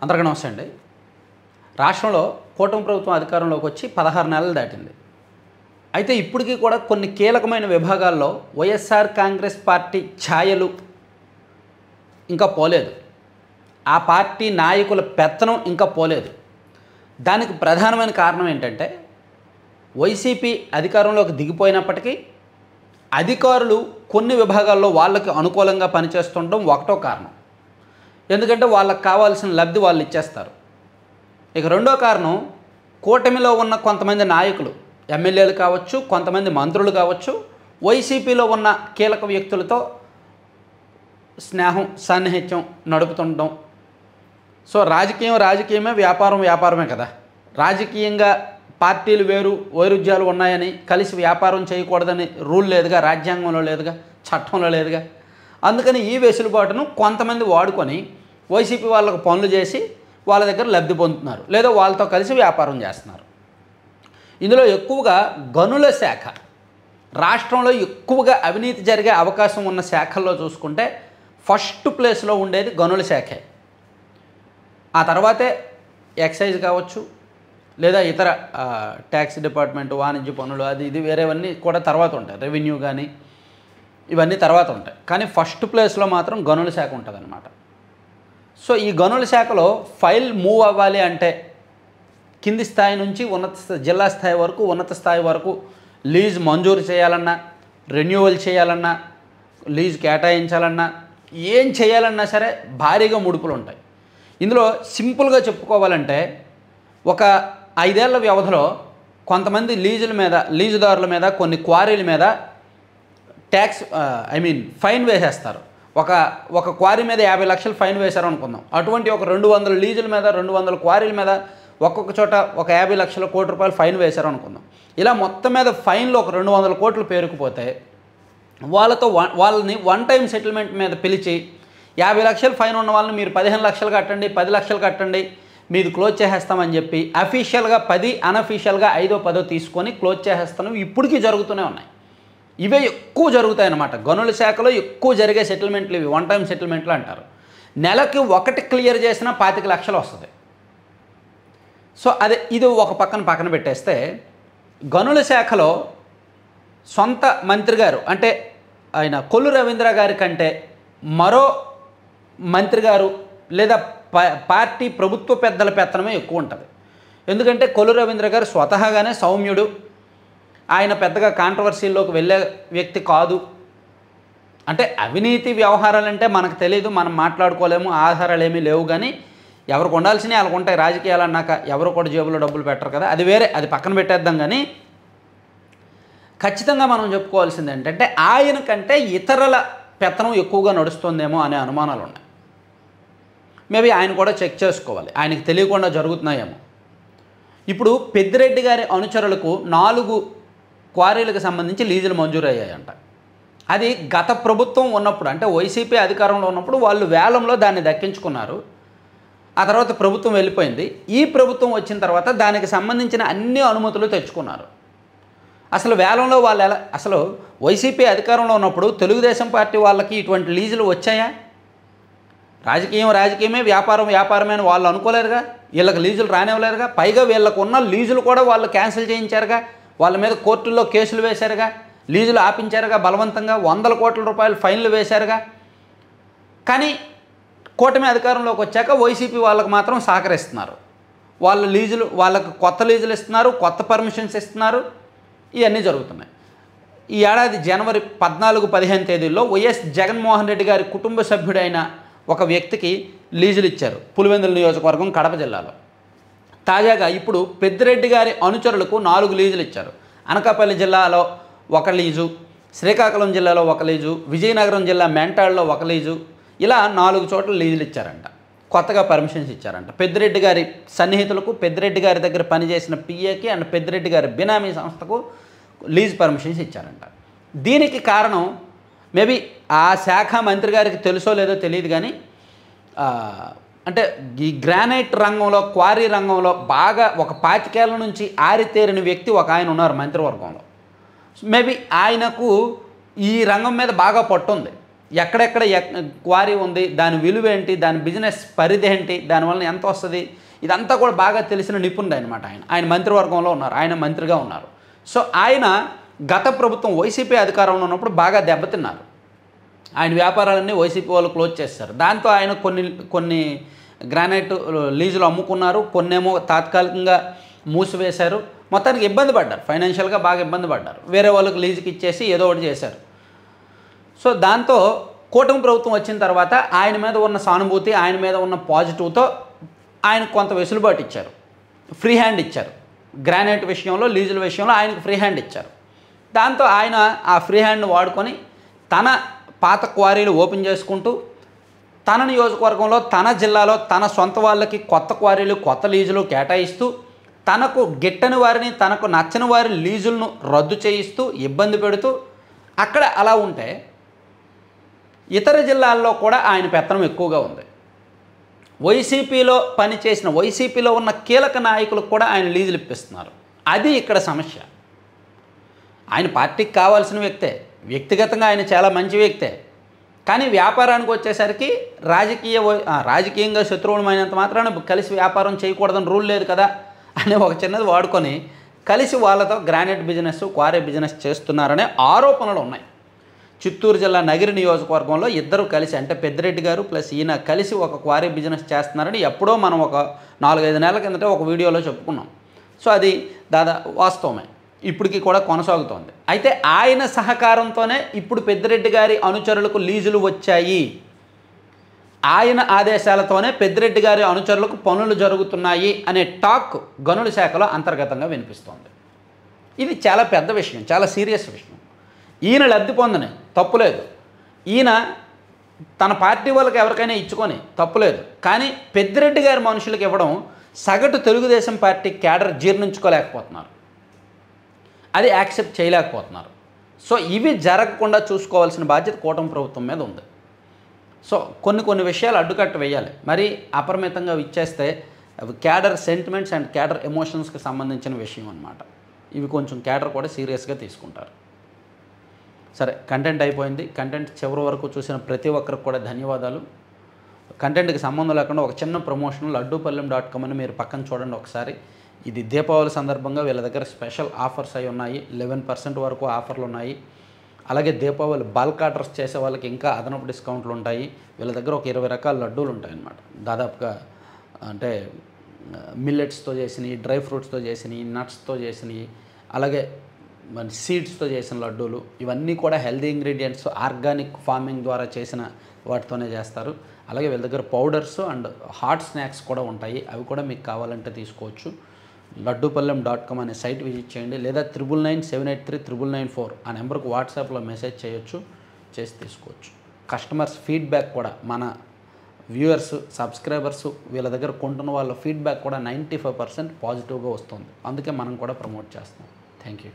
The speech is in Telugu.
అందరికీ నమస్తే అండి. రాష్ట్రంలో కూటమి ప్రభుత్వం అధికారంలోకి వచ్చి 16 నెలలు దాటింది. అయితే ఇప్పటికీ కూడా కొన్ని కీలకమైన విభాగాల్లో వైఎస్ఆర్ కాంగ్రెస్ పార్టీ ఛాయలు ఇంకా పోలేదు. ఆ పార్టీ నాయకుల పెత్తనం ఇంకా పోలేదు. దానికి ప్రధానమైన కారణం ఏంటంటే వైసీపీ అధికారంలోకి దిగిపోయినప్పటికీ అధికారులు కొన్ని విభాగాల్లో వాళ్ళకి అనుకూలంగా పనిచేస్తుండడం ఒకటో కారణం. ఎందుకంటే వాళ్ళకి కావాల్సిన లబ్ధి వాళ్ళు ఇచ్చేస్తారు. ఇక రెండో కారణం, కూటమిలో ఉన్న కొంతమంది నాయకులు, ఎమ్మెల్యేలు కావచ్చు, కొంతమంది మంత్రులు కావచ్చు, వైసీపీలో ఉన్న కీలక వ్యక్తులతో స్నేహం సాన్నిహిత్యం నడుపుతుండడం. సో రాజకీయమే, వ్యాపారమే కదా. రాజకీయంగా పార్టీలు వేరు, వైరుధ్యాలు ఉన్నాయని కలిసి వ్యాపారం చేయకూడదని రూల్ లేదుగా, రాజ్యాంగంలో లేదుగా, చట్టంలో లేదుగా. అందుకని ఈ వెసులుబాటును కొంతమంది వాడుకొని వైసీపీ వాళ్ళకు పనులు చేసి వాళ్ళ దగ్గర లబ్ధి పొందుతున్నారు, లేదా వాళ్ళతో కలిసి వ్యాపారం చేస్తున్నారు. ఇందులో ఎక్కువగా గనుల శాఖ, రాష్ట్రంలో ఎక్కువగా అవినీతి జరిగే అవకాశం ఉన్న శాఖల్లో చూసుకుంటే ఫస్ట్ ప్లేస్లో ఉండేది గనుల శాఖే. ఆ తర్వాతే ఎక్సైజ్ కావచ్చు, లేదా ఇతర ట్యాక్స్ డిపార్ట్మెంట్, వాణిజ్య పన్నులు, అది ఇది వేరేవన్నీ కూడా తర్వాత ఉంటాయి. రెవెన్యూ కానీ ఇవన్నీ తర్వాత ఉంటాయి. కానీ ఫస్ట్ ప్లేస్లో మాత్రం గనుల శాఖ ఉంటుందన్నమాట. సో ఈ గనుల శాఖలో ఫైల్ మూవ్ అవ్వాలి అంటే కింది స్థాయి నుంచి జిల్లా స్థాయి వరకు, ఉన్నత స్థాయి వరకు లీజ్ మంజూరు చేయాలన్నా, రెన్యువల్ చేయాలన్నా, లీజ్ కేటాయించాలన్నా, ఏం చేయాలన్నా సరే భారీగా ముడుపులు ఉంటాయి. ఇందులో సింపుల్గా చెప్పుకోవాలంటే ఒక 5 ఏళ్ల వ్యవధిలో కొంతమంది లీజుదారుల మీద, కొన్ని క్వారీల మీద ట్యాక్స్ ఫైన్ వేసేస్తారు. ఒక క్వారీ మీద 50 లక్షలు ఫైన్ వేశారు అనుకుందాం. అటువంటి ఒక 200 లీజుల మీద, 200 క్వారీల మీద ఒక్కొక్క చోట ఒక 50 లక్షల కోటి రూపాయలు ఫైన్ వేశారు అనుకుందాం. ఇలా మొత్తం మీద ఫైన్లు ఒక 200 కోట్లు పేరుకుపోతే వాళ్ళని వన్ టైం సెటిల్మెంట్ మీద పిలిచి 50 లక్షలు ఫైన్ ఉన్న వాళ్ళని మీరు 15 లక్షలు కట్టండి, 10 లక్షలు కట్టండి, మీది క్లోజ్ చేసేస్తామని చెప్పి అఫీషియల్గా 10, అన్అఫీషియల్గా 5, 10 తీసుకొని క్లోజ్ చేసేస్తాను. ఇప్పటికీ జరుగుతూనే ఉన్నాయి. ఇవే ఎక్కువ జరుగుతాయి అన్నమాట. గనుల శాఖలో ఎక్కువ జరిగే సెటిల్మెంట్లు ఇవి, వన్ టైం సెటిల్మెంట్లు అంటారు. నెలకి ఒకటి క్లియర్ చేసినా 25 లక్షలు వస్తుంది. సో ఇది ఒక పక్కన పెట్టేస్తే, గనుల శాఖలో సొంత మంత్రి గారు అంటే ఆయన కొల్లు రవీంద్ర గారి కంటే మరో మంత్రి గారు లేదా పార్టీ ప్రభుత్వ పెద్దల పెత్తనమే ఎక్కువ ఉంటుంది. ఎందుకంటే కొల్లు రవీంద్ర గారు స్వతహాగానే సౌమ్యుడు, ఆయన పెద్దగా కాంట్రవర్సీల్లోకి వెళ్ళే వ్యక్తి కాదు. అంటే అవినీతి వ్యవహారాలంటే మనకు తెలియదు, మనం మాట్లాడుకోలేము, ఆధారాలు ఏమీ లేవు. కానీ ఎవరికి ఉండాల్సినవి వాళ్ళకు ఉంటాయి. రాజకీయాలు అన్నాక ఎవరు కూడా జేబులో డబ్బులు పెట్టరు కదా, అది వేరే, అది పక్కన పెట్టేద్దాం. కానీ ఖచ్చితంగా మనం చెప్పుకోవాల్సింది ఏంటంటే ఆయన కంటే ఇతరుల పెత్తనం ఎక్కువగా నడుస్తుందేమో అనే అనుమానాలు ఉన్నాయి. మేబీ ఆయన కూడా చెక్ చేసుకోవాలి, ఆయనకు తెలియకుండా జరుగుతున్నాయేమో. ఇప్పుడు పెద్దిరెడ్డి గారి అనుచరులకు 4 క్వారీలకు సంబంధించి లీజులు మంజూరు అయ్యాయంట. అది గత ప్రభుత్వం ఉన్నప్పుడు, అంటే వైసీపీ అధికారంలో ఉన్నప్పుడు వాళ్ళు వేలంలో దాన్ని దక్కించుకున్నారు. ఆ తర్వాత ప్రభుత్వం వెళ్ళిపోయింది. ఈ ప్రభుత్వం వచ్చిన తర్వాత దానికి సంబంధించిన అన్ని అనుమతులు తెచ్చుకున్నారు. అసలు వేలంలో వాళ్ళు అసలు వైసీపీ అధికారంలో ఉన్నప్పుడు తెలుగుదేశం పార్టీ వాళ్ళకి ఇటువంటి లీజులు వచ్చాయా? రాజకీయమే, వ్యాపారమే అని వాళ్ళు అనుకోలేరుగా, వీళ్ళకి లీజులు రానివ్వలేరుగా. పైగా వీళ్ళకు ఉన్న లీజులు కూడా వాళ్ళు క్యాన్సిల్ చేయించారుగా, వాళ్ళ మీద కోర్టుల్లో కేసులు వేశారుగా, లీజులు ఆపించారుగా, బలవంతంగా 100 కోట్ల రూపాయలు ఫైన్లు వేశారుగా. కానీ కూటమి అధికారంలోకి వచ్చాక వైసీపీ వాళ్ళకు మాత్రం సహకరిస్తున్నారు. వాళ్ళకు కొత్త లీజులు ఇస్తున్నారు, కొత్త పర్మిషన్స్ ఇస్తున్నారు, ఇవన్నీ జరుగుతున్నాయి. ఈ ఏడాది జనవరి 14, 15 తేదీల్లో వైఎస్ జగన్మోహన్ రెడ్డి గారి కుటుంబ సభ్యుడైన ఒక వ్యక్తికి లీజులు ఇచ్చారు, పులివెందుల నియోజకవర్గం, కడప జిల్లాలో. తాజాగా ఇప్పుడు పెద్దిరెడ్డి గారి అనుచరులకు 4 లీజులు ఇచ్చారు. అనకాపల్లి జిల్లాలో 1 లీజు, శ్రీకాకుళం జిల్లాలో 1 లీజు, విజయనగరం జిల్లా మెంటాడ్లో 1 లీజు, ఇలా 4 చోట్ల లీజులు ఇచ్చారంట. కొత్తగా పర్మిషన్స్ ఇచ్చారంట. పెద్దిరెడ్డి గారి సన్నిహితులకు, పెద్దిరెడ్డి గారి దగ్గర పనిచేసిన పిఏకి అండ్ పెద్దిరెడ్డి గారి బినామీ సంస్థకు లీజ్ పర్మిషన్స్ ఇచ్చారంట. దీనికి కారణం మేబీ ఆ శాఖ మంత్రి గారికి తెలుసో లేదో తెలియదు. కానీ అంటే ఈ గ్రానైట్ రంగంలో, క్వారీ రంగంలో బాగా ఒక 25 ఏళ్ల నుంచి ఆరితేరిన వ్యక్తి ఒక ఆయన ఉన్నారు మంత్రివర్గంలో. మేబీ ఆయనకు ఈ రంగం మీద బాగా పట్టుంది. ఎక్కడెక్కడ క్వారీ ఉంది, దాని విలువ ఏంటి, దాని బిజినెస్ పరిధి ఏంటి, దానివల్ల ఎంత వస్తుంది, ఇదంతా కూడా బాగా తెలిసిన నిపుణుడు అనమాట. ఆయన మంత్రివర్గంలో ఉన్నారు, ఆయన మంత్రిగా ఉన్నారు. సో ఆయన గత ప్రభుత్వం వైసీపీ అధికారంలో ఉన్నప్పుడు బాగా దెబ్బతిన్నారు. ఆయన వ్యాపారాలన్నీ వైసీపీ వాళ్ళు క్లోజ్ చేస్తారు. దాంతో ఆయన కొన్ని గ్రానైట్ లీజులు అమ్ముకున్నారు, కొన్నేమో తాత్కాలికంగా మూసివేశారు. మొత్తానికి ఇబ్బంది పడ్డారు, ఫైనాన్షియల్గా బాగా ఇబ్బంది పడ్డారు. వేరే వాళ్ళకి లీజుకి ఇచ్చేసి ఏదో ఒకటి చేశారు. సో దాంతో కూటమి ప్రభుత్వం వచ్చిన తర్వాత ఆయన మీద ఉన్న సానుభూతి, ఆయన మీద ఉన్న పాజిటివ్తో ఆయనకు కొంత వెసులుబాటు ఇచ్చారు, ఫ్రీ హ్యాండ్ ఇచ్చారు. గ్రానైట్ విషయంలో, లీజుల విషయంలో ఆయనకు ఫ్రీ హ్యాండ్ ఇచ్చారు. దాంతో ఆయన ఆ ఫ్రీ హ్యాండ్ వాడుకొని తన పాత క్వారీలు ఓపెన్ చేసుకుంటూ తన నియోజకవర్గంలో, తన జిల్లాలో తన సొంత వాళ్ళకి కొత్త క్వారీలు, కొత్త లీజులు కేటాయిస్తూ, తనకు గిట్టని వారిని, తనకు నచ్చని వారి లీజులను రద్దు చేయిస్తూ, ఇబ్బంది పెడుతూ అక్కడ అలా ఉంటే ఇతర జిల్లాల్లో కూడా ఆయన పెత్తనం ఎక్కువగా ఉంది. వైసీపీలో పనిచేసిన, వైసీపీలో ఉన్న కీలక నాయకులకు కూడా ఆయన లీజులు ఇప్పిస్తున్నారు. అది ఇక్కడ సమస్య. ఆయన పార్టీకి కావాల్సిన వ్యక్తే, వ్యక్తిగతంగా ఆయన చాలా మంచి వ్యక్తే. కానీ వ్యాపారానికి వచ్చేసరికి రాజకీయంగా శత్రువులమైనంత మాత్రాన కలిసి వ్యాపారం చేయకూడదని రూల్ లేదు కదా అనే ఒక చిన్నది వాడుకొని కలిసి వాళ్ళతో గ్రానైట్ బిజినెస్, క్వారీ బిజినెస్ చేస్తున్నారనే ఆరోపణలు ఉన్నాయి. చిత్తూరు జిల్లా నగిరి నియోజకవర్గంలో ఇద్దరు కలిసి, అంటే పెద్దిరెడ్డి గారు ప్లస్ ఈయన కలిసి ఒక క్వారీ బిజినెస్ చేస్తున్నారని ఎప్పుడో మనం ఒక 4-5 నెలల కిందట ఒక వీడియోలో చెప్పుకున్నాం. సో అది వాస్తవమే, ఇప్పటికీ కూడా కొనసాగుతోంది. అయితే ఆయన సహకారంతోనే ఇప్పుడు పెద్దిరెడ్డి గారి అనుచరులకు లీజులు వచ్చాయి, ఆయన ఆదేశాలతోనే పెద్దిరెడ్డి గారి అనుచరులకు పనులు జరుగుతున్నాయి అనే టాక్ గనుల శాఖలో అంతర్గతంగా వినిపిస్తోంది. ఇది చాలా పెద్ద విషయం, చాలా సీరియస్ విషయం. ఈయన లబ్ధి పొందని తప్పులేదు, ఈయన తన పార్టీ వాళ్ళకి ఎవరికైనా ఇచ్చుకొని తప్పులేదు. కానీ పెద్దిరెడ్డి గారి మనుషులకు ఇవ్వడం సగటు తెలుగుదేశం పార్టీ క్యాడర్ జీర్ణించుకోలేకపోతున్నారు, అది యాక్సెప్ట్ చేయలేకపోతున్నారు. సో ఇవి జరగకుండా చూసుకోవాల్సిన బాధ్యత కూటమి ప్రభుత్వం మీద ఉంది. సో కొన్ని విషయాలు అడ్డుకట్ట వేయాలి. మరి అపరిమితంగా ఇచ్చేస్తే క్యాడర్ సెంటిమెంట్స్ అండ్ క్యాడర్ ఎమోషన్స్కి సంబంధించిన విషయం అన్నమాట. ఇవి కొంచెం క్యాడర్ కూడా సీరియస్గా తీసుకుంటారు. సరే, కంటెంట్ అయిపోయింది. కంటెంట్ చివరి వరకు చూసిన ప్రతి ఒక్కరికి కూడా ధన్యవాదాలు. కంటెంట్కి సంబంధం లేకుండా ఒక చిన్న ప్రమోషన్, లడ్డూపల్లెం.com అని మీరు పక్కన చూడండి ఒకసారి. ఇది దీపావళి సందర్భంగా వీళ్ళ దగ్గర స్పెషల్ ఆఫర్స్ అయి ఉన్నాయి, 11% వరకు ఆఫర్లు ఉన్నాయి. అలాగే దీపావళి బల్క్ ఆర్డర్స్ చేసే వాళ్ళకి ఇంకా అదనపు డిస్కౌంట్లు ఉంటాయి. వీళ్ళ దగ్గర ఒక 20 రకాల లడ్డూలు ఉంటాయన్నమాట. దాదాపుగా అంటే మిల్లెట్స్తో చేసినవి, డ్రై ఫ్రూట్స్తో చేసినవి, నట్స్తో చేసినవి, అలాగే సీడ్స్తో చేసిన లడ్డూలు, ఇవన్నీ కూడా హెల్దీ ఇంగ్రీడియంట్స్, ఆర్గానిక్ ఫార్మింగ్ ద్వారా చేసిన వాటితోనే చేస్తారు. అలాగే వీళ్ళ దగ్గర పౌడర్స్ అండ్ హాట్ స్నాక్స్ కూడా ఉంటాయి, అవి కూడా మీకు కావాలంటే తీసుకోవచ్చు. లడ్డూపల్లెం.com అనే సైట్ విజిట్ చేయండి, లేదా 9997839994 ఆ నెంబర్కు వాట్సాప్లో మెసేజ్ చేయొచ్చు, చేసి తీసుకోవచ్చు. కస్టమర్స్ ఫీడ్బ్యాక్ కూడా, మన వ్యూవర్స్, సబ్స్క్రైబర్స్ వీళ్ళ దగ్గర కొంటున్న వాళ్ళ ఫీడ్బ్యాక్ కూడా 95% పాజిటివ్గా వస్తుంది. అందుకే మనం కూడా ప్రమోట్ చేస్తున్నాం. Thank you.